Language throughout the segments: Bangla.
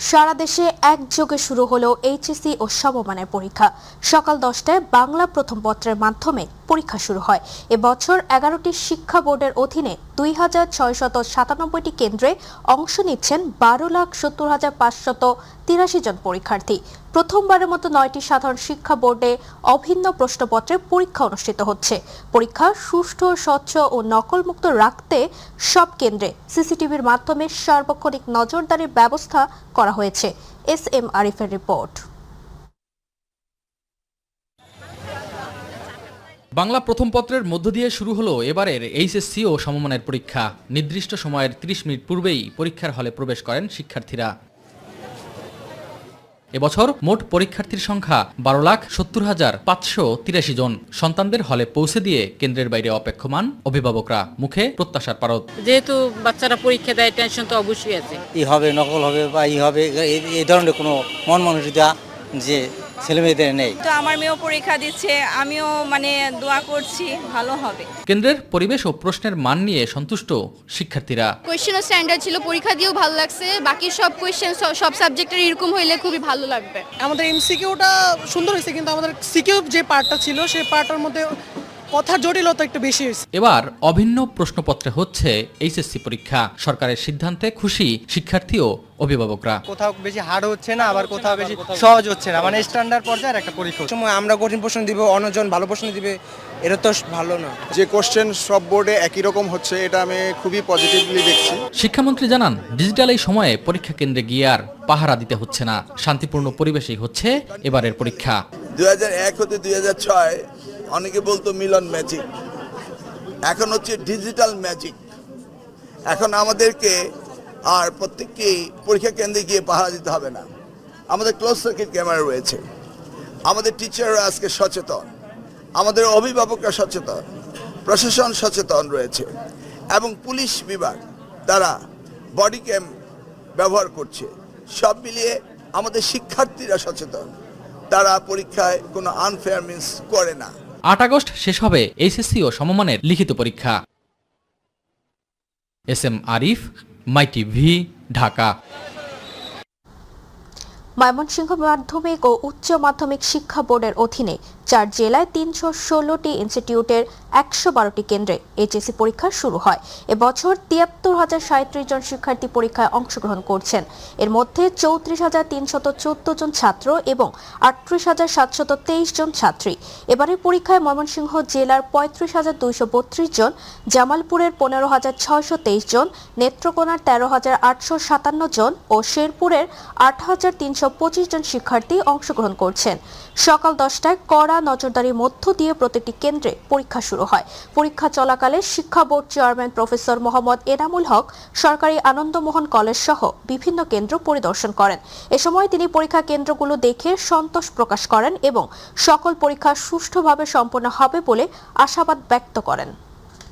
সারা দেশে একযোগে শুরু হলো এইচএসসি ও সমমানের পরীক্ষা। সকাল 10টায় বাংলা প্রথম পত্রের মাধ্যমে পরীক্ষা শুরু হয়। এবছর 11টি শিক্ষা বোর্ডের অধীনে 2697টি কেন্দ্রে অংশ নিচ্ছেন 12,70,583 জন পরীক্ষার্থী। প্রথমবারের মতো 9টি সাধারণ শিক্ষা বোর্ডে অভিন্ন প্রশ্নপত্রের পরীক্ষা অনুষ্ঠিত হচ্ছে। পরীক্ষা সুষ্ঠু, স্বচ্ছ ও নকলমুক্ত রাখতে সব কেন্দ্রে সিসিটিভির মাধ্যমে সার্বক্ষণিক নজরদারির ব্যবস্থা করা হয়েছে। এস.এম. আরিফের রিপোর্ট। বাংলা প্রথম পত্রের মধ্য দিয়ে শুরু হলো এবারের এইচএসসি ও সমমানের পরীক্ষা। নির্দিষ্ট সময়ের 30 মিনিট পূর্বেই পরীক্ষার হলে প্রবেশ করেন শিক্ষার্থীরা। এবছর মোট পরীক্ষার্থীর সংখ্যা 12,70,583 জন। সন্তানদের হলে পৌঁছে দিয়ে কেন্দ্রের বাইরে অপেক্ষমান অভিভাবকরা, মুখে প্রত্যাশার পারদ। যেহেতু বাচ্চারা পরীক্ষা দেয়, টেনশন তো অবশ্যই আছে। হবে, নকল হবে বা হবে, এই ধরনের কোনো মন মানসিকতা যে ছেলেমেয়েদের নেই। তো আমার মেয়েও পরীক্ষা দিচ্ছে, আমিও দোয়া করছি ভালো হবে। কেন্দ্রের পরিবেশ ও প্রশ্নের মান নিয়ে সন্তুষ্ট শিক্ষার্থীরা। কোয়েশ্চেনও স্ট্যান্ডার্ড ছিল, পরীক্ষা দিয়েও ভালো লাগছে। বাকি সব কোয়েশ্চেন সব সাবজেক্টের এরকম হইলে খুবই ভালো লাগবে। আমাদের এমসিকিউটা সুন্দর হয়েছে, কিন্তু আমাদের সিকিউ যে পার্টটা ছিল সেই পার্টের মধ্যে কথার জটিলতা একটু বেশি হয়েছে। এবার অভিন্ন প্রশ্নপত্রে হচ্ছে এইচএসসি পরীক্ষা। সরকারের সিদ্ধান্তে খুশি শিক্ষার্থী ও অভিভাবকরা। কোথাও বেশি হার্ড হচ্ছে না, আবার কোথাও বেশি সহজ হচ্ছে না, স্ট্যান্ডার্ড পর্যায়ের একটা পরীক্ষা। সময় আমরা কঠিন প্রশ্ন দিব, অন্যজন ভালো প্রশ্ন দিবে, এটা তো ভালো না। যে কোশ্চেন সব বোর্ডে একই রকম হচ্ছে, এটা আমি খুবই পজিটিভলি দেখছি। শিক্ষামন্ত্রী জানান, ডিজিটাল এই সময়ে পরীক্ষা কেন্দ্রে গিয়ে আর পাহারা দিতে হচ্ছে না। শান্তিপূর্ণ পরিবেশেই হচ্ছে এবারের পরীক্ষা। 2001 হতে 2006 অনেকে বলতো মিলন ম্যাজিক, এখন হচ্ছে ডিজিটাল ম্যাজিক। এখন আমাদেরকে আর প্রত্যেককেই পরীক্ষা কেন্দ্রে গিয়ে পাহারা দিতে হবে না। আমাদের ক্লোজ সার্কিট ক্যামেরা রয়েছে, আমাদের টিচাররা আজকে সচেতন, আমাদের অভিভাবকরা সচেতন, প্রশাসন সচেতন রয়েছে এবং পুলিশ বিভাগ তারা বডি ক্যাম ব্যবহার করছে। সব মিলিয়ে আমাদের শিক্ষার্থীরা সচেতন, তারা পরীক্ষায় কোনো আনফেয়ার মিন্স করে না। 8 আগস্ট শেষ হবে এইচএসসি ও সমমানের লিখিত পরীক্ষা। এস.এম. আরিফ, মাই টিভি, ঢাকা। ময়মনসিংহ মাধ্যমিক ও উচ্চ মাধ্যমিক শিক্ষা বোর্ডের অধীনে 4 জেলায় 316টি ইনস্টিটিউটের 112টি কেন্দ্রে এইচএসসি পরীক্ষা শুরু হয়। এবছর 73,037 জন শিক্ষার্থী পরীক্ষায় অংশগ্রহণ করছেন। এর মধ্যে 34,314 জন ছাত্র এবং 38,723 জন ছাত্রী। এবারের পরীক্ষায় ময়মনসিংহ জেলার 35,232 জন, জামালপুরের 15,623 জন, নেত্রকোনার 13,857 জন ও শেরপুরের 8,325 জন শিক্ষার্থী অংশগ্রহণ করছেন। সকাল 10টায় কড়া নজরদারির মধ্য দিয়ে প্রতিটি কেন্দ্রে পরীক্ষা শুরু হয়। পরীক্ষা চলাকালে শিক্ষা board chairman professor Mohammad Enamul Haque সরকারি আনন্দমোহন কলেজ সহ বিভিন্ন কেন্দ্র পরিদর্শন করেন। এ সময় তিনি পরীক্ষা কেন্দ্রগুলো দেখে সন্তোষ প্রকাশ করেন এবং সকল পরীক্ষা সুষ্ঠুভাবে সম্পন্ন হবে বলে আশাবাদ ব্যক্ত করেন।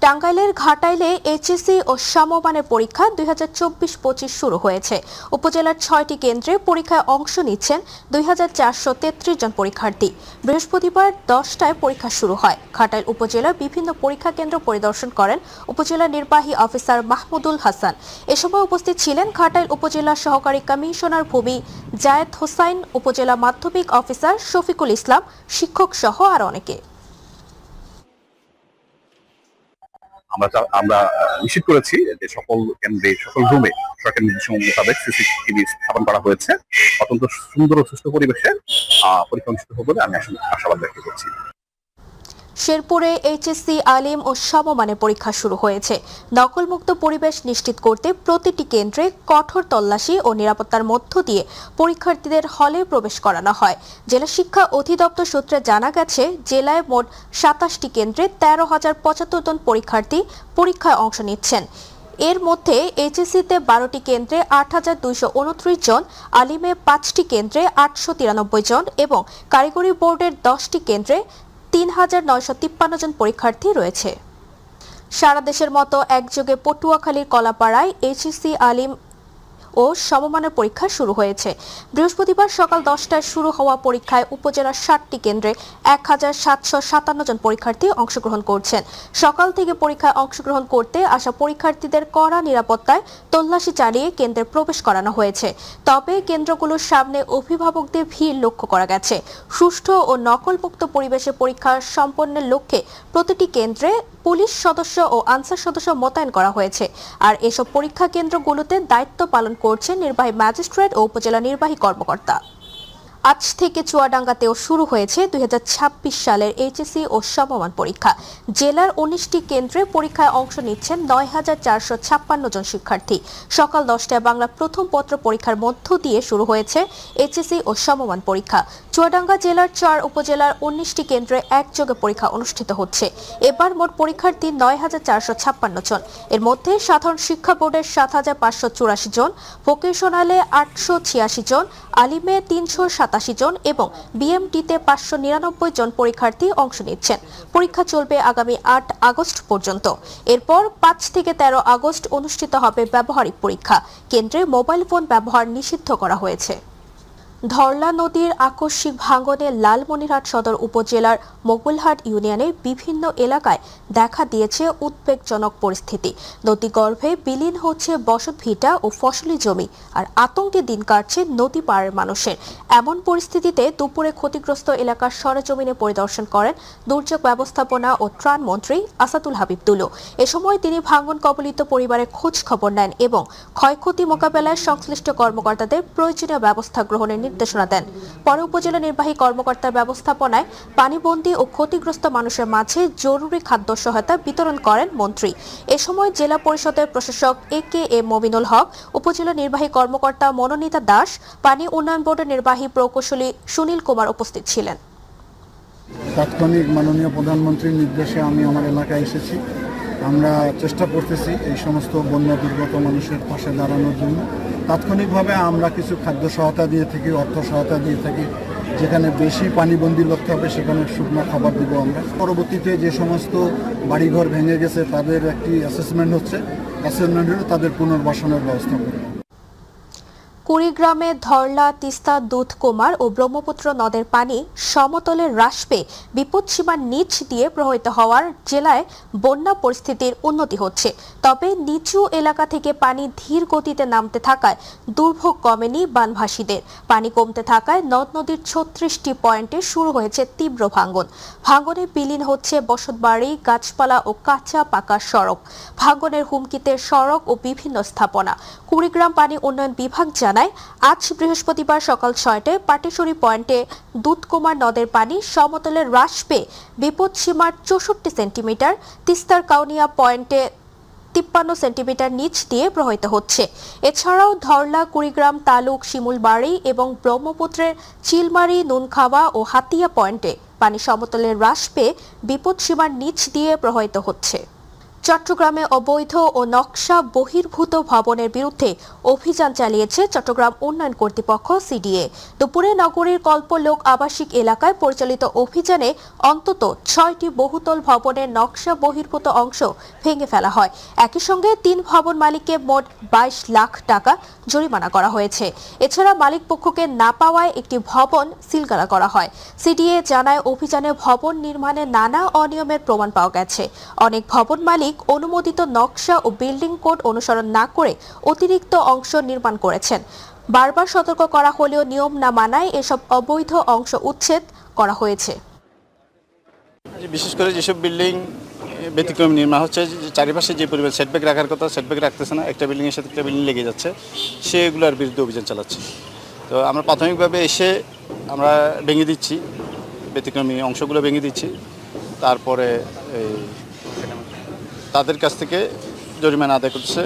টাঙ্গাইলের ঘাটাইলে এইচএসসি ও সমমানের পরীক্ষা 2024-25 শুরু হয়েছে। উপজেলার 6টি কেন্দ্রে পরীক্ষায় অংশ নিচ্ছেন 2,433 জন পরীক্ষার্থী। বৃহস্পতিবার 10টায় পরীক্ষা শুরু হয়। ঘাটাইল উপজেলার বিভিন্ন পরীক্ষা কেন্দ্র পরিদর্শন করেন উপজেলা নির্বাহী অফিসার মাহমুদুল হাসান। এ সময় উপস্থিত ছিলেন ঘাটাইল উপজেলা সহকারী কমিশনার ভূমি জায়েদ হোসাইন, উপজেলা মাধ্যমিক অফিসার শফিকুল ইসলাম, শিক্ষক সহ আর অনেকে। আমরা নিশ্চিত করেছি যে সকল কেন্দ্রে, সকল রুমে সরকারি নির্দেশ মোতাবেক সিসিটিভি স্থাপন করা হয়েছে। অত্যন্ত সুন্দর ও সুষ্ঠু পরিবেশে পরীক্ষা অনুষ্ঠিত হবে বলে আমি আশাবাদ ব্যক্ত করছি। শেরপুরে এইচএসসি আলিম ও সমমানের পরীক্ষা শুরু হয়েছে। নকলমুক্ত পরিবেশ নিশ্চিত করতে প্রতিটি কেন্দ্রে কঠোর তল্লাশি ও নিরাপত্তার মধ্য দিয়ে পরীক্ষার্থীদের হলে প্রবেশ করানো হয়। জেলা শিক্ষা অধিদপ্তর সূত্রে জানা গেছে, জেলায় মোট 27টি কেন্দ্রে 13,075 জন পরীক্ষার্থী পরীক্ষায় অংশ নিচ্ছেন। এর মধ্যে এইচএসসিতে 12টি কেন্দ্রে 8,229 জন, আলিমে 5টি কেন্দ্রে 893 জন এবং কারিগরি বোর্ডের 10টি কেন্দ্রে 3,953 জন পরীক্ষার্থী রয়েছে। সারা দেশের মতো একযোগে পটুয়াখালীর কলাপাড়ায় এইচএসসি আলিম ও সমমানের পরীক্ষা শুরু হয়েছে। বৃহস্পতিবার সকাল 10টায় শুরু হওয়া পরীক্ষায় উপজেলার 7টি কেন্দ্রে 1757 জন পরীক্ষার্থী অংশগ্রহণ করছেন। সকাল থেকে পরীক্ষায় অংশগ্রহণ করতে আসা পরীক্ষার্থীদের কড়া নিরাপত্তায় তল্লাশি চালিয়ে কেন্দ্রে প্রবেশ করানো হয়েছে। তবে কেন্দ্রগুলোর সামনে অভিভাবকদের ভিড় লক্ষ্য করা গেছে। সুষ্ঠু ও নকলমুক্ত পরিবেশে পরীক্ষা সম্পন্নের লক্ষ্যে প্রতিটি কেন্দ্রে পুলিশ সদস্য ও আনসার সদস্য মোতায়েন করা হয়েছে। আর এসব পরীক্ষা কেন্দ্রগুলোতে দায়িত্ব পালন করছেন নির্বাহী ম্যাজিস্ট্রেট ও উপজেলা নির্বাহী কর্মকর্তা। আজ থেকে চুয়াডাঙ্গাতেও শুরু হয়েছে 2026 সালের এইচএসসি ও সমমান পরীক্ষা। জেলার 19টি কেন্দ্রে পরীক্ষায় অংশ নিচ্ছেন 9456 জন শিক্ষার্থী। সকাল 10টায় বাংলা প্রথম পত্র পরীক্ষার মধ্য দিয়ে শুরু হয়েছে এইচএসসি ও সমমান পরীক্ষা। চুয়াডাঙ্গা জেলার 4 উপজেলার 19টি কেন্দ্রে একযোগে পরীক্ষা অনুষ্ঠিত হচ্ছে। এবার মোট পরীক্ষার্থী 9456 জন। এর মধ্যে সাধারণ শিক্ষা বোর্ডের 7584 জন, ভোকেশনালে 886 জন, আলিমে 387 জন এবং বিএমটিতে 599 জন পরীক্ষার্থী অংশ নিচ্ছেন। পরীক্ষা চলবে আগামী 8 আগস্ট পর্যন্ত। এরপর 5 থেকে 13 আগস্ট অনুষ্ঠিত হবে ব্যবহারিক পরীক্ষা। কেন্দ্রে মোবাইল ফোন ব্যবহার নিষিদ্ধ করা হয়েছে। ধরলা নদীর আকস্মিক ভাঙনে লালমনিরহাট সদর উপজেলার মোগলহাট ইউনিয়নের বিভিন্ন এলাকায় দেখা দিয়েছে উদ্বেগজনক পরিস্থিতি। নদীগর্ভে বিলীন হচ্ছে বসতভিটা ও ফসলি জমি, আর আতঙ্কে দিন কাটছে নদী পাড়ের মানুষের। এমন পরিস্থিতিতে দুপুরে ক্ষতিগ্রস্ত এলাকার সরেজমিনে পরিদর্শন করেন দুর্যোগ ব্যবস্থাপনা ও ত্রাণ মন্ত্রী আসাদুল হাবিব তুলো। এ সময় তিনি ভাঙন কবলিত পরিবারের খোঁজ খবর নেন এবং ক্ষয়ক্ষতি মোকাবেলায় সংশ্লিষ্ট কর্মকর্তাদের প্রয়োজনীয় ব্যবস্থা গ্রহণের নির্দেশনা দেন। পরে উপজেলা নির্বাহী কর্মকর্তার ব্যবস্থাপনায় পানিবন্দী ও ক্ষতিগ্রস্ত মানুষের মাঝে জরুরি খাদ্য সহায়তা বিতরণ করেন মন্ত্রী। এ সময় জেলা পরিষদের প্রশাসক এ মমিনুল হক, উপজেলা নির্বাহী কর্মকর্তা মনোনীতা দাস, পানি উন্নয়ন বোর্ডের নির্বাহী প্রকৌশলী সুনীল কুমার উপস্থিত ছিলেন। তাৎক্ষণিক মাননীয় প্রধানমন্ত্রীর নির্দেশে আমি আমার এলাকায় এসেছি। আমরা চেষ্টা করতেছি এই সমস্ত বন্যা দুর্গত মানুষের পাশে দাঁড়ানোর জন্য। তাৎক্ষণিকভাবে আমরা কিছু খাদ্য সহায়তা দিয়ে থাকি, অর্থ সহায়তা দিয়ে থাকি। যেখানে বেশি পানিবন্দী লোক হবে সেখানে শুকনো খাবার দিব আমরা। পরবর্তীতে যে সমস্ত বাড়িঘর ভেঙে গেছে তাদের একটি অ্যাসেসমেন্ট হচ্ছে, অ্যাসেসমেন্টের তাদের পুনর্বাসনের ব্যবস্থা করবে। কুড়িগ্রামে ধরলা, তিস্তা, দুধকুমার ও ব্রহ্মপুত্র নদের পানি সমতলে হ্রাস পেয়ে বিপদসীমার নিচ দিয়ে প্রবাহিত হওয়ার জেলায় বন্যা পরিস্থিতির উন্নতি হচ্ছে। তবে নিচু এলাকা থেকে পানি ধীর গতিতে নামতে থাকায় দুর্ভোগ কমেনি বানভাসীদের। পানি কমতে থাকায় নদ নদীর 36টি পয়েন্টে শুরু হয়েছে তীব্র ভাঙন। ভাঙনে বিলীন হচ্ছে বসতবাড়ি, গাছপালা ও কাঁচা পাকা সড়ক। ভাঙনের হুমকিতে সড়ক ও বিভিন্ন স্থাপনা। কুড়িগ্রাম পানি উন্নয়ন বিভাগ জানায়, আজ বৃহস্পতিবার সকাল 6টায় পাটেশ্বরী পয়েন্টে দুধকুমার নদের পানি সমতলে হ্রাস পেয়ে বিপদসীমার 64 সেন্টিমিটার, তিস্তার কাউনিয়া পয়েন্টে 53 সেন্টিমিটার নিচ দিয়ে প্রবাহিত হচ্ছে। এছাড়াও ধরলা, কুড়িগ্রাম তালুক, শিমুলবাড়ি এবং ব্রহ্মপুত্রের চিলমারি, নুনখাওয়া ও হাতিয়া পয়েন্টে পানি সমতলে হ্রাস পেয়ে বিপদসীমার নিচ দিয়ে প্রবাহিত হচ্ছে। চট্টগ্রামে অবৈধ ও নকশা বহির্ভূত ভবনের বিরুদ্ধে অভিযান চালিয়েছে চট্টগ্রাম উন্নয়ন কর্তৃপক্ষ সিডিএ। দুপুরে নগরীর কল্পলোক আবাসিক এলাকায় পরিচালিত অভিযানে অন্তত 6টি বহুতল ভবনের নকশা বহির্ভূত অংশ ভেঙে ফেলা হয়। একই সঙ্গে 3 ভবন মালিককে মোট 22 লাখ টাকা জরিমানা করা হয়েছে। এছাড়া মালিক পক্ষকে না পাওয়ায় একটি ভবন সিলগালা করা হয়। সিডিএ জানায়, অভিযানে ভবন নির্মাণে নানা অনিয়মের প্রমাণ পাওয়া গেছে। অনেক ভবন মালিক অনুমোদিত নকশা ও বিল্ডিং কোড অনুসরণ না করে অতিরিক্ত অংশ নির্মাণ করেছেন। বারবার সতর্ক করা হলেও নিয়ম না মানায় এসব অবৈধ অংশ উচ্ছেদ করা হয়েছে। বিশেষ করে যেসব বিল্ডিং ব্যতিক্রম নির্মাণ হচ্ছে, চারিপাশে যে পরিমাণ সেটব্যাক রাখার কথা সেটব্যাক রাখতেছে না, একটা বিল্ডিংয়ের সাথে একটা বিল্ডিং লেগে যাচ্ছে, সেগুলোর বিরুদ্ধে অভিযান চালাচ্ছে। তো আমরা প্রাথমিকভাবে এসে আমরা ভেঙে দিচ্ছি, ব্যতিক্রমী অংশগুলো ভেঙে দিচ্ছি, তারপরে তাদের কাছ থেকে জরিমানা আদায় করছে।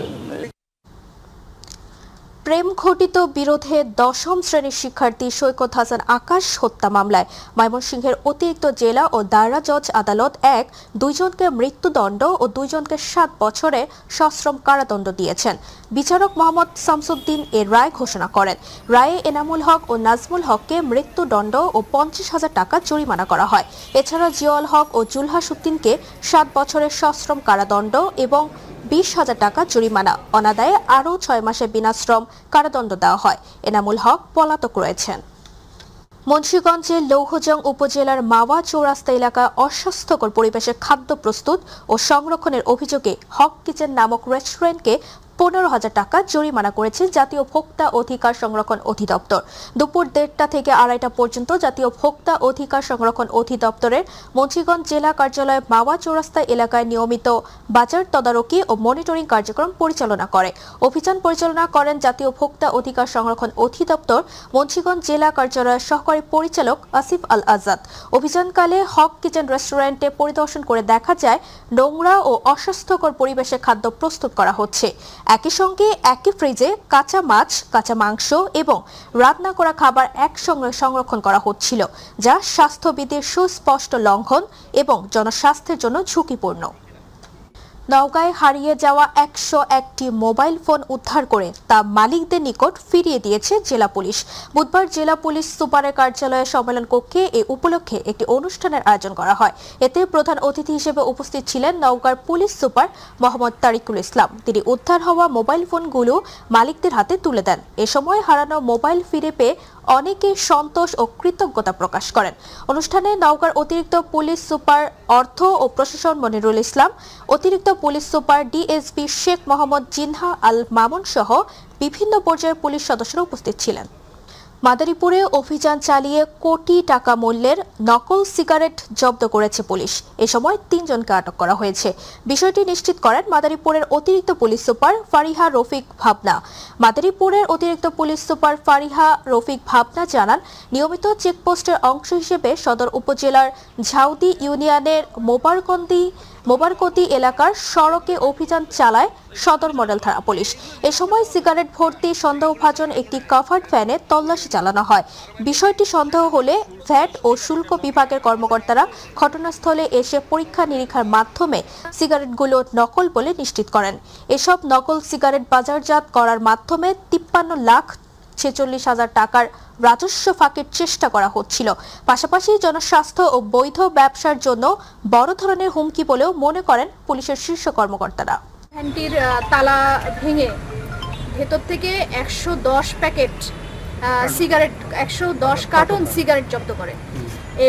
প্রেম ঘটিত বিরোধে 10ম শ্রেণীর শিক্ষার্থী সৈকত হাসান আকাশ হত্যা মামলায় ময়মনসিংহের অতিরিক্ত জেলা ও দায়রা জজ আদালত 2 জনকে মৃত্যুদণ্ড ও 2 জনকে 7 বছরের সশ্রম কারাদণ্ড দিয়েছেন। বিচারক মোহাম্মদ শামসুদ্দিন এর রায় ঘোষণা করেন। রায়ে এনামুল হক ও নাজমুল হককে মৃত্যুদণ্ড ও 50,000 টাকা জরিমানা করা হয়। এছাড়া জিয়াউল হক ও জুলহাস উদ্দিনকে 7 বছরের সশ্রম কারাদণ্ড এবং 20,000 টাকা জরিমানা, অনাদায়ে আরও 6 মাসের বিনাশ্রম কারাদণ্ড দেওয়া হয়। এনামুল হক পলাতক রয়েছেন। মুন্সিগঞ্জের লৌহজং উপজেলার মাওয়া চৌরাস্তা এলাকায় অস্বাস্থ্যকর পরিবেশে খাদ্য প্রস্তুত ও সংরক্ষণের অভিযোগে হক কিচেন নামক রেস্টুরেন্টকে 15,000 টাকা জরিমানা করেছে জাতীয় ভোক্তা অধিকার সংরক্ষণ অধিদপ্তর। দুপুর 1:30টা থেকে 2:30টা পর্যন্ত জাতীয় ভোক্তা অধিকার সংরক্ষণ অধিদপ্তরের মুন্সিগঞ্জ জেলা কার্যালয় মাওয়া চৌরাস্তা এলাকায় নিয়মিত বাজার তদারকি ও মনিটরিং কার্যক্রম পরিচালনা করে। অভিযান পরিচালনা করেন জাতীয় ভোক্তা অধিকার সংরক্ষণ অধিদপ্তর মুন্সিগঞ্জ জেলা কার্যালয়ের সহকারী পরিচালক আসিফ আল আজাদ। অভিযানকালে হক কিচেন রেস্টুরেন্টে পরিদর্শন করে দেখা যায় নোংরা ও অস্বাস্থ্যকর পরিবেশে খাদ্য প্রস্তুত করা হচ্ছে। একই সঙ্গে একই ফ্রিজে কাঁচা মাছ, কাঁচা মাংস এবং রান্না করা খাবার একসঙ্গে সংরক্ষণ করা হচ্ছিল, যা স্বাস্থ্যবিধির সুস্পষ্ট লঙ্ঘন এবং জনস্বাস্থ্যের জন্য ঝুঁকিপূর্ণ। নওগাঁয় হারিয়ে যাওয়া 101টি মোবাইল ফোন উদ্ধার করে তা মালিকদের নিকট ফিরিয়ে দিয়েছে জেলা পুলিশ। বুধবার জেলা পুলিশ সুপারের কার্যালয়ে সম্মেলন কক্ষে এ উপলক্ষে একটি অনুষ্ঠানের আয়োজন করা হয়। এতে প্রধান অতিথি হিসেবে উপস্থিত ছিলেন নওগাঁর পুলিশ সুপার মোহাম্মদ তারিকুল ইসলাম। তিনি উদ্ধার হওয়া মোবাইল ফোনগুলো মালিকদের হাতে তুলে দেন। এ সময় হারানো মোবাইল ফিরে পেয়ে অনেকে সন্তোষ ও কৃতজ্ঞতা প্রকাশ করেন। অনুষ্ঠানে নওগাঁর অতিরিক্ত পুলিশ সুপার অর্থ ও প্রশাসন মনিরুল ইসলাম, অতিরিক্ত police super DSP Sheikh Mohammad Jinnah Al Mamun সহ বিভিন্ন পর্যায়ের পুলিশ সদস্যরা উপস্থিত ছিলেন। মাদারীপুরে অভিযান চালিয়ে কোটি টাকা মূল্যের নকল সিগারেট জব্দ করেছে পুলিশ। এ সময় 3 জনকে আটক করা হয়েছে। বিষয়টি নিশ্চিত করেন মাদারীপুরের অতিরিক্ত পুলিশ সুপার ফারিহা রফিক ভাবনা। মাদারীপুরের অতিরিক্ত পুলিশ সুপার ফারিহা রফিক ভাবনা জানান, নিয়মিত চেকপোস্টের অংশ হিসেবে সদর উপজেলার ঝাউদি ইউনিয়নের মোবারকতি এলাকার সড়কে অভিযান চালায় সদর মডেল থানা পুলিশ। এ সময় সিগারেট ভর্তি সন্দেহভাজন একটি কাভার্ড ভ্যানে তল্লাশি চালানো হয়। বিষয়টি সন্দেহ হলে ভ্যাট ও শুল্ক বিভাগের কর্মকর্তারা ঘটনাস্থলে এসে পরীক্ষা নিরীক্ষার মাধ্যমে সিগারেটগুলো নকল বলে নিশ্চিত করেন। এসব নকল সিগারেট বাজারজাত করার মাধ্যমে 53,46,000 টাকার রাজস্ব ফাঁকির চেষ্টা করা হচ্ছিল। পাশাপাশি জনস্বাস্থ্য ও বৈধ ব্যবসার জন্য বড় ধরনের হুমকি বলেও মনে করেন পুলিশের শীর্ষ কর্মকর্তারা। ভ্যানটির তালা ভেঙে ভেতর থেকে 110 প্যাকেট সিগারেট, 110 কার্টন সিগারেট জব্দ করে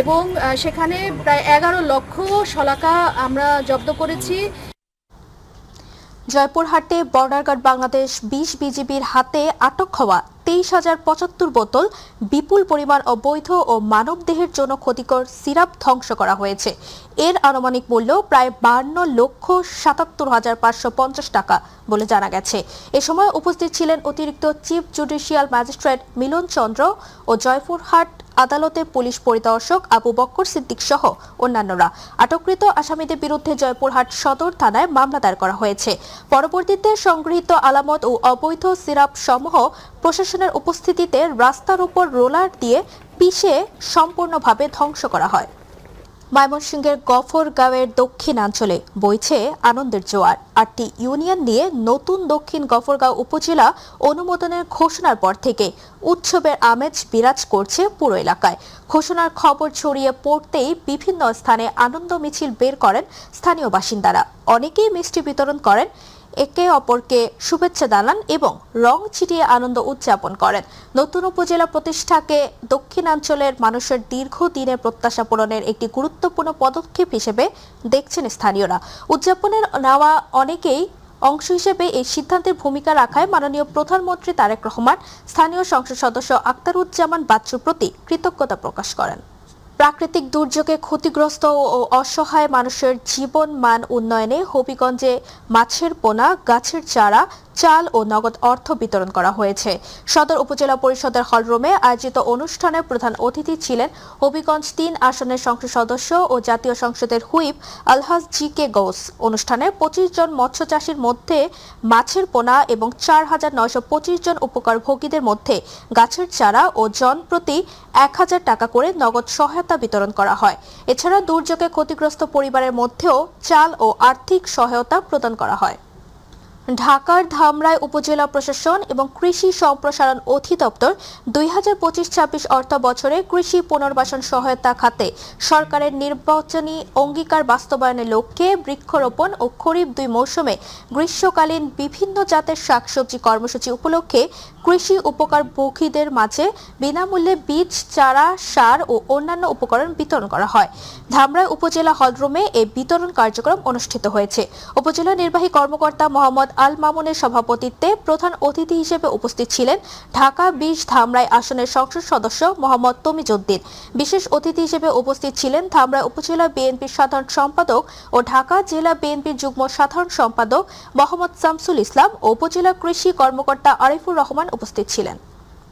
এবং সেখানে প্রায় 11 লক্ষ শলাকা আমরা জব্দ করেছি। জয়পুরহাটে বর্ডার গার্ড বাংলাদেশ 20 বিজিবির হাতে আটক হওয়া 23,075 বোতল বিপুল পরিমাণ অবৈধ ও মানবদেহের জন্য ক্ষতিকর সিরাপ ধ্বংস করা হয়েছে। এর আনুমানিক মূল্য প্রায় 52,77,550 টাকা বলে জানা গেছে। এ সময় উপস্থিত ছিলেন অতিরিক্ত চিফ জুডিশিয়াল ম্যাজিস্ট্রেট মিলন চন্দ্র ও জয়পুরহাট আদালতে পুলিশ পরিদর্শক আবু বক্কর সিদ্দিক সহ অন্যান্যরা। আটককৃত আসামিদের বিরুদ্ধে জয়পুরহাট সদর থানায় মামলা দায়ের করা হয়েছে। পরবর্তীতে সংগৃহীত আলামত ও অবৈধ সিরাপ সমূহ প্রশাসনের উপস্থিতিতে রাস্তার উপর রোলার দিয়ে পিষে সম্পূর্ণভাবে ধ্বংস করা হয়। ময়মনসিংহের গফরগাঁওয়ের দক্ষিণাঞ্চলে বইছে আনন্দের জোয়ার। 8টি ইউনিয়ন নিয়ে নতুন দক্ষিণ গফরগাঁও উপজেলা অনুমোদনের ঘোষণার পর থেকে উৎসবের আমেজ বিরাজ করছে পুরো এলাকায়। ঘোষণার খবর ছড়িয়ে পড়তেই বিভিন্ন স্থানে আনন্দ মিছিল বের করেন স্থানীয় বাসিন্দারা। অনেকেই মিষ্টি বিতরণ করেন, একে অপরকে শুভেচ্ছা জানান এবং রং ছিটিয়ে আনন্দ উদযাপন করেন। নতুন উপজেলা প্রতিষ্ঠাকে দক্ষিণাঞ্চলের মানুষের দীর্ঘদিনের প্রত্যাশা পূরণের একটি গুরুত্বপূর্ণ পদক্ষেপ হিসেবে দেখছেন স্থানীয়রা। উদযাপনের নেওয়া অনেকেই অংশ হিসেবে এই সিদ্ধান্তের ভূমিকা রাখায় মাননীয় প্রধানমন্ত্রী তারেক রহমান, স্থানীয় সংসদ সদস্য আক্তারুজ্জামান বাচ্চুর প্রতি কৃতজ্ঞতা প্রকাশ করেন। প্রাকৃতিক দুর্যোগে ক্ষতিগ্রস্ত ও অসহায় মানুষের জীবন মান উন্নয়নে হবিগঞ্জে মাছের পোনা, গাছের চারা, চাল ও নগদ অর্থ বিতরণ করা হয়েছে। সদর উপজেলা পরিষদের হলরুমে আয়োজিত অনুষ্ঠানে প্রধান অতিথি ছিলেন হবিগঞ্জ 3 আসনের সংসদ সদস্য ও জাতীয় সংসদের হুইপ আলহাজ জি.কে. গৌস। অনুষ্ঠানে 25 জন মৎস্য চাষীর মধ্যে মাছের পোনা এবং 4,925 জন উপকারভোগীদের মধ্যে গাছের চারা ও জন প্রতি 1,000 টাকা করে নগদ সহায়তা বিতরণ করা হয়। এছাড়া দুর্যোগে ক্ষতিগ্রস্ত পরিবারের মধ্যেও চাল ও আর্থিক সহায়তা প্রদান করা হয়। ঢাকার ধামরাই উপজেলা প্রশাসন এবং কৃষি সম্প্রসারণ অধিদপ্তর 2025-26 অর্থ বছরে কৃষি পুনর্বাসন সহায়তা খাতে সরকারের নির্বাচনী অঙ্গীকার বাস্তবায়নের লক্ষ্যে বৃক্ষরোপণ ও খরিফ দুই মৌসুমে গ্রীষ্মকালীন বিভিন্ন জাতের শাকসবজি কর্মসূচি উপলক্ষে কৃষি উপকারভোগীদের মাঝে বিনামূল্যে বীজ, চারা, সার ও অন্যান্য উপকরণ বিতরণ করা হয়। ধামরাই উপজেলা হলরুমে এই বিতরণ কার্যক্রম অনুষ্ঠিত হয়েছে। উপজেলা নির্বাহী কর্মকর্তা মোহাম্মদ আল মামুনের সভাপতিত্বে প্রধান অতিথি হিসেবে উপস্থিত ছিলেন ঢাকা 20 ধামরাই আসনের সংসদ সদস্য মোহাম্মদ তমিজউদ্দিন। বিশেষ অতিথি হিসেবে উপস্থিত ছিলেন ধামরাই উপজেলা বিএনপির সাধারণ সম্পাদক ও ঢাকা জেলা বিএনপির যুগ্ম সাধারণ সম্পাদক মোহাম্মদ শামসুল ইসলাম ও উপজেলা কৃষি কর্মকর্তা আরিফুর রহমান উপস্থিত ছিলেন।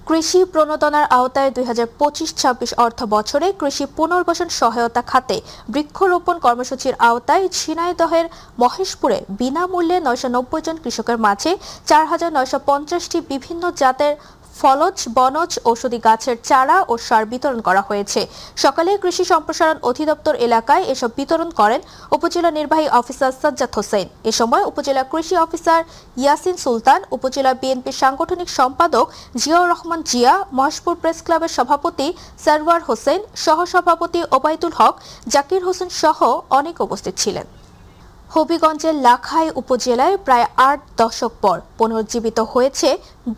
কৃষি প্রণোদনার আওতায় 2025-26 অর্থ বছরে কৃষি পুনর্বাসন সহায়তা খাতে বৃক্ষরোপণ কর্মসূচির আওতায় ঝিনাইদহের মহেশপুরে বিনামূল্যে 990 জন কৃষকের মাঝে 4950টি বিভিন্ন জাতের ফলজ, বনজ, ঔষধি গাছের চারা ও সার বিতরণ করা হয়েছে। সকালে কৃষি সম্প্রসারণ অধিদপ্তর এলাকায় এসব বিতরণ করেন উপজেলা নির্বাহী অফিসার সাজ্জাদ হোসেন। এ সময় উপজেলা কৃষি অফিসার ইয়াসিন সুলতান, উপজেলা বিএনপির সাংগঠনিক সম্পাদক জিয়াউর রহমান জিয়া, মহেশপুর প্রেস ক্লাবের সভাপতি সারওয়ার হোসেন, সহসভাপতি ওবায়দুল হক, জাকির হোসেন সহ অনেক উপস্থিত ছিলেন। হবিগঞ্জের লাখাই উপজেলায় প্রায় 8 দশক পর পুনর্জীবিত হয়েছে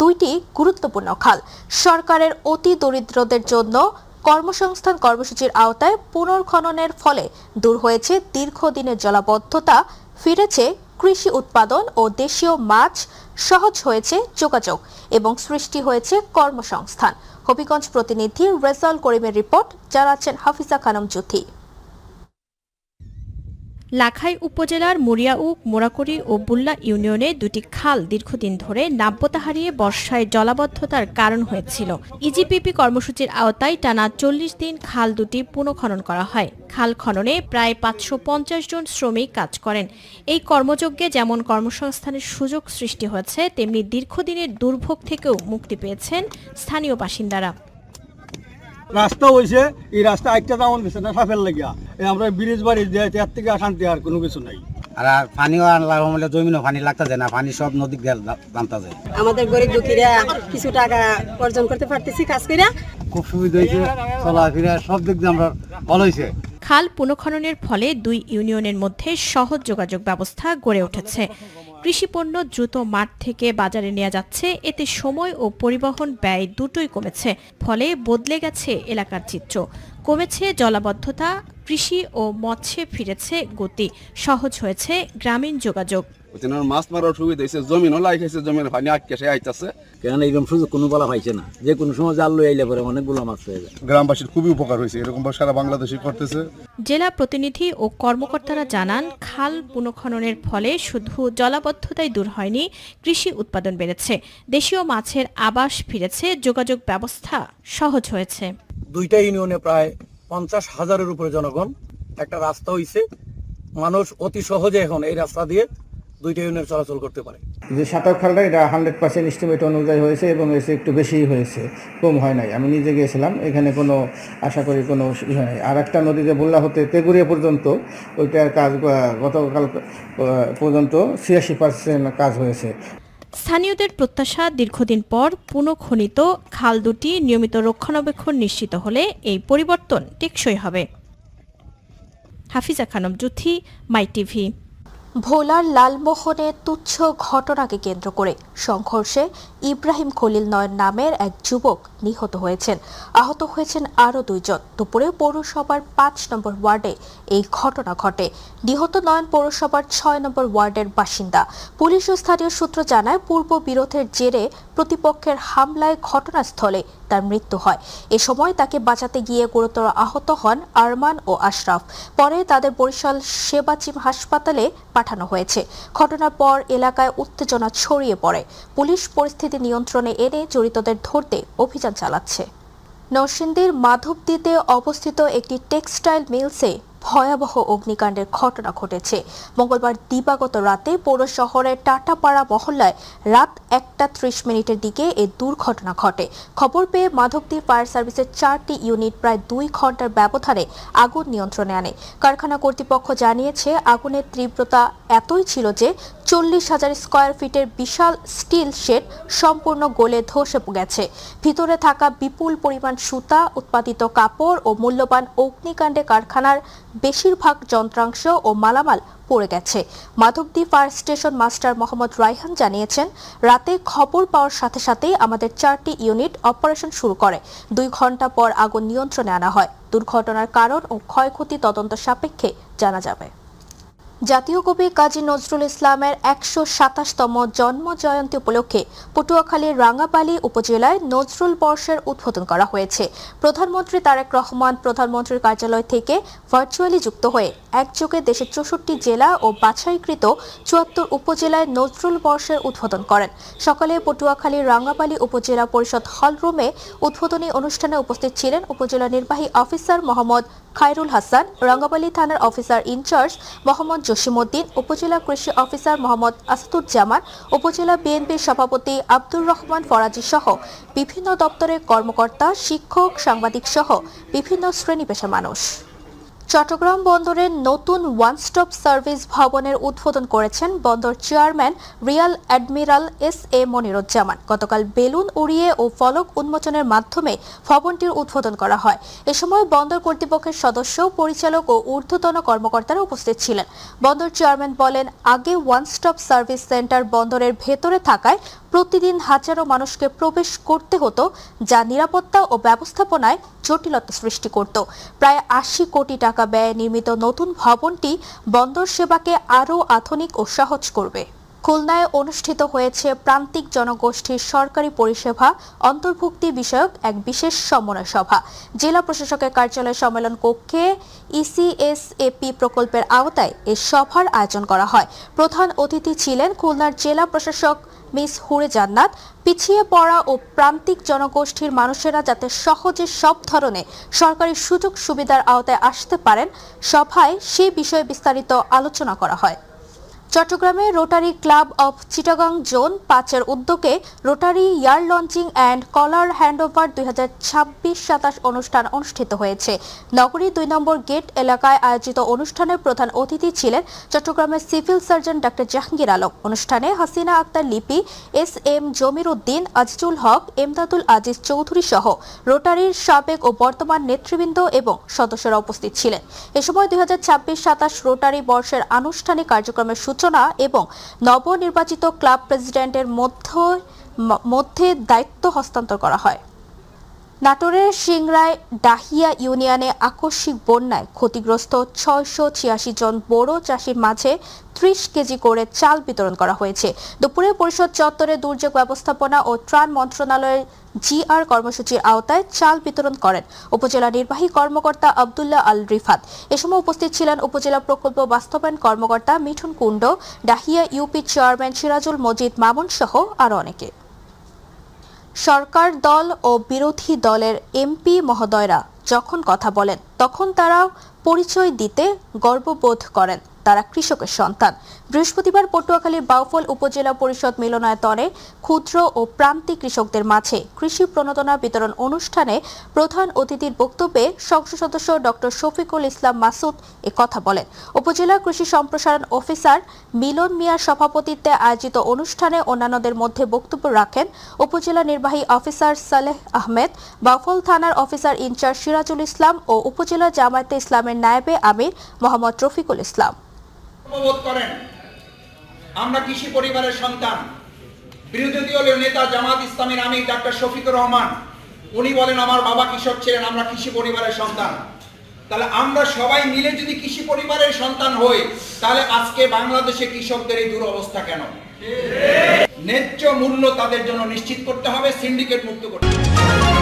2টি গুরুত্বপূর্ণ খাল। সরকারের অতি দরিদ্রদের জন্য কর্মসংস্থান কর্মসূচির আওতায় পুনর্খননের ফলে দূর হয়েছে দীর্ঘদিনের জলাবদ্ধতা, ফিরেছে কৃষি উৎপাদন ও দেশীয় মাছ, সহজ হয়েছে যোগাযোগ এবং সৃষ্টি হয়েছে কর্মসংস্থান। হবিগঞ্জ প্রতিনিধি রেজাউল করিমের রিপোর্ট, জানাচ্ছেন হাফিজা খানম জ্যোতি। লাখাই উপজেলার মুরিয়াউক, মোরাকড়ি ও বুল্লা ইউনিয়নে 2টি খাল দীর্ঘদিন ধরে নাব্যতা হারিয়ে বর্ষায় জলাবদ্ধতার কারণ হয়েছিল। ইজিপিপি কর্মসূচির আওতায় টানা 40 দিন খাল দুটি পুনঃখনন করা হয়। খাল খননে প্রায় 550 জন শ্রমিক কাজ করেন। এই কর্মযজ্ঞে যেমন কর্মসংস্থানের সুযোগ সৃষ্টি হয়েছে, তেমনি দীর্ঘদিনের দুর্ভোগ থেকেও মুক্তি পেয়েছেন স্থানীয় বাসিন্দারা। রাস্তা হয়েছে, এই রাস্তা একটা তেমন গেছে না, সাফের লাগিয়া আমরা ব্রিজ বাড়ি দিয়ে তার থেকে শান্তি আর কোনো কিছু নাই। আর পানিও আনলাম, জমিনও পানি লাগতেছে না, পানি সব নদী জানতে যায়। আমাদের গরিব দুঃখীরা কিছু টাকা অর্জন করতে পারতেছি কাজ করে, খুব সুবিধা হয়েছে, চলাফেরা সব দিক দিয়ে আমরা ভালো হয়েছে। খাল পুনঃখননের ফলে 2 ইউনিয়নের মধ্যে সহজ যোগাযোগ ব্যবস্থা গড়ে উঠেছে। কৃষিপণ্য দ্রুত মাঠ থেকে বাজারে নেওয়া যাচ্ছে, এতে সময় ও পরিবহন ব্যয় দুটোই কমেছে। ফলে বদলে গেছে এলাকার চিত্র, কমেছে জলাবদ্ধতা, কৃষি ও মৎস্যে ফিরেছে গতি, সহজ হয়েছে গ্রামীণ যোগাযোগ। মাছ মারার সুবিধা হয়েছে, জমিনও লাগাইছে, জমির পানি আটকে আইতেছে, কেন এইরকম সুযোগ কোনো বলা পাইছে না, যে কোনো সময় জাল লই আইলে পরে অনেকগুলো মাছ হয়ে যায়। গ্রামবাসীর খুবই উপকার হয়েছে, এরকম সারা বাংলাদেশে করতেছে। জেলা প্রতিনিধি ও কর্মকর্তারা জানান, খাল পুনঃখননের ফলে শুধু জলাবদ্ধতাই দূর হয়নি, কৃষি উৎপাদন বেড়েছে, দেশীয় মাছের আবাস ফিরেছে, যোগাযোগ ব্যবস্থা সহজ হয়েছে। 2টা ইউনিয়নে প্রায় 50,000-এর উপরে জনগণ, একটা রাস্তা হয়েছে, মানুষ অতি সহজে এখন এই রাস্তা দিয়ে 2টা ইউনিয়ন চলাচল করতে পারে। যে সাঁতার খালটা এটা 100% এস্টিমেট অনুযায়ী হয়েছে এবং এসে একটু বেশি হয়েছে, কম হয় নাই। আমি নিজে গিয়েছিলাম, এখানে কোনো আশা করি কোনো ইয়ে নাই। আর একটা নদী যে বললা হতে তেগুড়িয়া পর্যন্ত, ওইটার কাজ গতকাল পর্যন্ত 86% কাজ হয়েছে। স্থানীয়দের প্রত্যাশা, দীর্ঘদিন পর পুনঃখনিত খাল দুটি নিয়মিত রক্ষণাবেক্ষণ নিশ্চিত হলে এই পরিবর্তন টেকসই হবে। হাফিজা খানম জ্যোতি, মাই টিভি। ভোলার লালমোহনে তুচ্ছ ঘটনাকে কেন্দ্র করে সংঘর্ষে ইব্রাহিম খলিল নয়ন নামের এক যুবক নিহত হয়েছেন। আহত হয়েছেন আরও 2 জন। দুপুরে পৌরসভার 5 নম্বর ওয়ার্ডে এই ঘটনা ঘটে। নিহত নয়ন পৌরসভার 6 নম্বর ওয়ার্ডের বাসিন্দা। পুলিশ ও স্থানীয় সূত্র জানায়, পূর্ব বিরোধের জেরে প্রতিপক্ষের হামলায় ঘটনাস্থলে তার মৃত্যু হয়। এ সময় তাকে বাঁচাতে গিয়ে গুরুতর আহত হন আরমান ও আশরাফ। পরে তাদের বরিশাল সেবাচিম হাসপাতালে পাঠানো হয়েছে। ঘটনার পর এলাকায় উত্তেজনা ছড়িয়ে পড়ে। পুলিশ পরিস্থিতি নিয়ন্ত্রণে এনে জড়িতদের ধরতে অভিযান চালাচ্ছে। নরসিংদীর মাধবদীতে অবস্থিত একটি টেক্সটাইল মিলসে ভয়াবহ অগ্নিকাণ্ডের ঘটনা ঘটেছে। মঙ্গলবার দিবাগত রাতে পৌর শহরের টাটাপাড়া মহল্লায় রাত 1:30 দিকে এই দুর্ঘটনা ঘটে। খবর পেয়ে মাধবদী ফায়ার সার্ভিসের 4টি ইউনিট প্রায় 2 ঘন্টার ব্যবধানে আগুন নিয়ন্ত্রণে আনে। কারখানা কর্তৃপক্ষ জানিয়েছে, আগুনের তীব্রতা এতই ছিল যে 40,000 স্কয়ার ফিটের বিশাল স্টিল শেড সম্পূর্ণ গলে ধসে গেছে। ভিতরে থাকা বিপুল পরিমাণ সুতা, উৎপাদিত কাপড় ও মূল্যবান অগ্নিকাণ্ডে কারখানার বেশিরভাগ যন্ত্রাংশ ও মালামাল পড়ে গেছে। Madhabdi fire station master Mohammad Raihan জানিয়েছেন, রাতে খবর পাওয়ার সাথে সাথেই আমাদের 4টি ইউনিট অপারেশন শুরু করে। 2 ঘন্টা পর আগুন নিয়ন্ত্রণে আনা হয়। দুর্ঘটনার কারণ ও ক্ষয়ক্ষতি তদন্ত সাপেক্ষে জানা যাবে। জাতীয় কবি কাজী নজরুল ইসলামের 127তম জন্ম জয়ন্তী উপলক্ষে পটুয়াখালীর রাঙ্গাপালী উপজেলায় নজরুল বর্ষের উদ্বোধন করা হয়েছে। প্রধানমন্ত্রী তারেক রহমান প্রধানমন্ত্রীর কার্যালয় থেকে ভার্চুয়ালি যুক্ত হয়ে একযোগে দেশের 64 জেলা ও বাছাইকৃত 74 উপজেলায় নজরুল বর্ষের উদ্বোধন করেন। সকালে পটুয়াখালীর রাঙ্গাপালী উপজেলা পরিষদ হল রুমে উদ্বোধনী অনুষ্ঠানে উপস্থিত ছিলেন উপজেলা নির্বাহী অফিসার মোহাম্মদ খায়রুল হাসান, রাঙ্গাপালী থানার অফিসার ইনচার্জ মোহাম্মদ জসিমউদ্দিন, উপজেলা কৃষি অফিসার মোহাম্মদ আসাদুজ্জামান, উপজেলা বিএনপির সভাপতি আব্দুর রহমান ফরাজি সহ বিভিন্ন দপ্তরের কর্মকর্তা, শিক্ষক, সাংবাদিক সহ বিভিন্ন শ্রেণী পেশার মানুষ। চট্টগ্রাম বন্দরের নতুন ওয়ান স্টপ সার্ভিস ভবনের উদ্বোধন করেছেন বন্দর chairman Real admiral SA. Moniruzzaman. গতকাল বেলুন উড়িয়ে ও ফলক উন্মোচনের মাধ্যমে ভবনটির উদ্বোধন করা হয়। এ সময় বন্দর কর্তৃপক্ষের সদস্য, পরিচালক ও ঊর্ধ্বতন কর্মকর্তারা উপস্থিত ছিলেন। বন্দর চেয়ারম্যান বলেন, আগে ওয়ান স্টপ সার্ভিস সেন্টার বন্দরের ভেতরে থাকায় প্রতিদিন হাজারো মানুষকে প্রবেশ করতে হতো, যা নিরাপত্তা ও ব্যবস্থাপনায় জটিলতা সৃষ্টি করত। প্রায় 80 কোটি টাকা ব্যয়ে নির্মিত নতুন ভবনটি বন্দর সেবাকে আরও আধুনিক ও সহজ করবে। খুলনায় অনুষ্ঠিত হয়েছে প্রান্তিক জনগোষ্ঠীর সরকারি পরিষেবা অন্তর্ভুক্তি বিষয়ক এক বিশেষ সমন্বয় সভা। জেলা প্রশাসকের কার্যালয় সম্মেলন কক্ষে ইসিএসএপি প্রকল্পের আওতায় এ সভার আয়োজন করা হয়। প্রধান অতিথি ছিলেন খুলনার জেলা প্রশাসক মিস হুরে জান্নাত। পিছিয়ে পড়া ও প্রান্তিক জনগোষ্ঠীর মানুষেরা যাতে সহজে সব ধরনের সরকারি সুযোগ সুবিধার আওতায় আসতে পারেন, সভায় সেই বিষয়ে বিস্তারিত আলোচনা করা হয়। চট্টগ্রামে Rotary club of Chittagong zone 5-এর উদ্যোগে Rotary year launching and collar handover 2026-27 অনুষ্ঠান অনুষ্ঠিত হয়েছে। নগরী 2 নম্বর গেট এলাকায় আয়োজিত অনুষ্ঠানে প্রধান অতিথি ছিলেন চট্টগ্রামের civil surgeon doctor Jahangir Alam. অনুষ্ঠানে হাসিনা আক্তার লিপি, এস.এম. জমির উদ্দিন, আজিজুল হক, এমদাদুল আজিজ চৌধুরী সহ রোটারির সাবেক ও বর্তমান নেতৃবৃন্দ এবং সদস্যরা উপস্থিত ছিলেন। এ সময় 2026-27 রোটারি বর্ষের আনুষ্ঠানিক কার্যক্রমের সূচনা এবং নবনির্বাচিত ক্লাব প্রেসিডেন্টের মধ্যে দায়িত্ব হস্তান্তর করা হয়। নাটোরের সিংড়ায় ডাহিয়া ইউনিয়নে আকস্মিক বন্যায় ক্ষতিগ্রস্ত 686 জন বড় চাষির মাঝে 30 কেজি করে চাল বিতরণ করা হয়েছে। দুপুরে পরিষদ চত্বরে দুর্যোগ ব্যবস্থাপনা ও ত্রাণ মন্ত্রণালয়ের জিআর কর্মসূচির আওতায় চাল বিতরণ করেন উপজেলা নির্বাহী কর্মকর্তা আব্দুল্লাহ আল রিফাত। এ সময় উপস্থিত ছিলেন উপজেলা প্রকল্প বাস্তবায়ন কর্মকর্তা মিঠুন কুণ্ড, ডাহিয়া ইউপি চেয়ারম্যান সিরাজুল মজিদ মামুন সহ আরো অনেকে। সরকার দল ও বিরোধী দলের এমপি মহোদয়রা যখন কথা বলেন, তখন তারা পরিচয় দিতে গর্ববোধ করেন তারা কৃষকের সন্তান। বৃহস্পতিবার পটুয়াখালীর বাউফল উপজেলা পরিষদ মিলনায়তনে ক্ষুদ্র ও প্রান্তিক কৃষকদের মাঝে কৃষি প্রণোদনা বিতরণ অনুষ্ঠানে প্রধান অতিথির বক্তব্যে সংসদ সদস্য ডক্টর শফিকুল ইসলাম মাসুদ এ কথা বলেন। উপজেলা কৃষি সম্প্রসারণ অফিসার মিলন মিয়ার সভাপতিত্বে আয়োজিত অনুষ্ঠানে অন্যান্যদের মধ্যে বক্তব্য রাখেন উপজেলা নির্বাহী অফিসার সালেহ আহমেদ, বাউফল থানার অফিসার ইনচার্জ সিরাজুল ইসলাম ও উপজেলা জামায়াতে ইসলামের নায়েবে আমির মোহাম্মদ রফিকুল ইসলাম। আমরা কৃষি পরিবারের সন্তান। বিরোধী দলীয় নেতা জামাত ইসলামের আমির ডাক্তার শফিকুর রহমান, উনি বলেন আমার বাবা কৃষক ছিলেন, আমরা কৃষি পরিবারের সন্তান। তাহলে আমরা সবাই মিলে যদি কৃষি পরিবারের সন্তান হই, তাহলে আজকে বাংলাদেশে কৃষকদের এই দুরবস্থা কেন? ন্যায্য মূল্য তাদের জন্য নিশ্চিত করতে হবে, সিন্ডিকেট মুক্ত করতে হবে।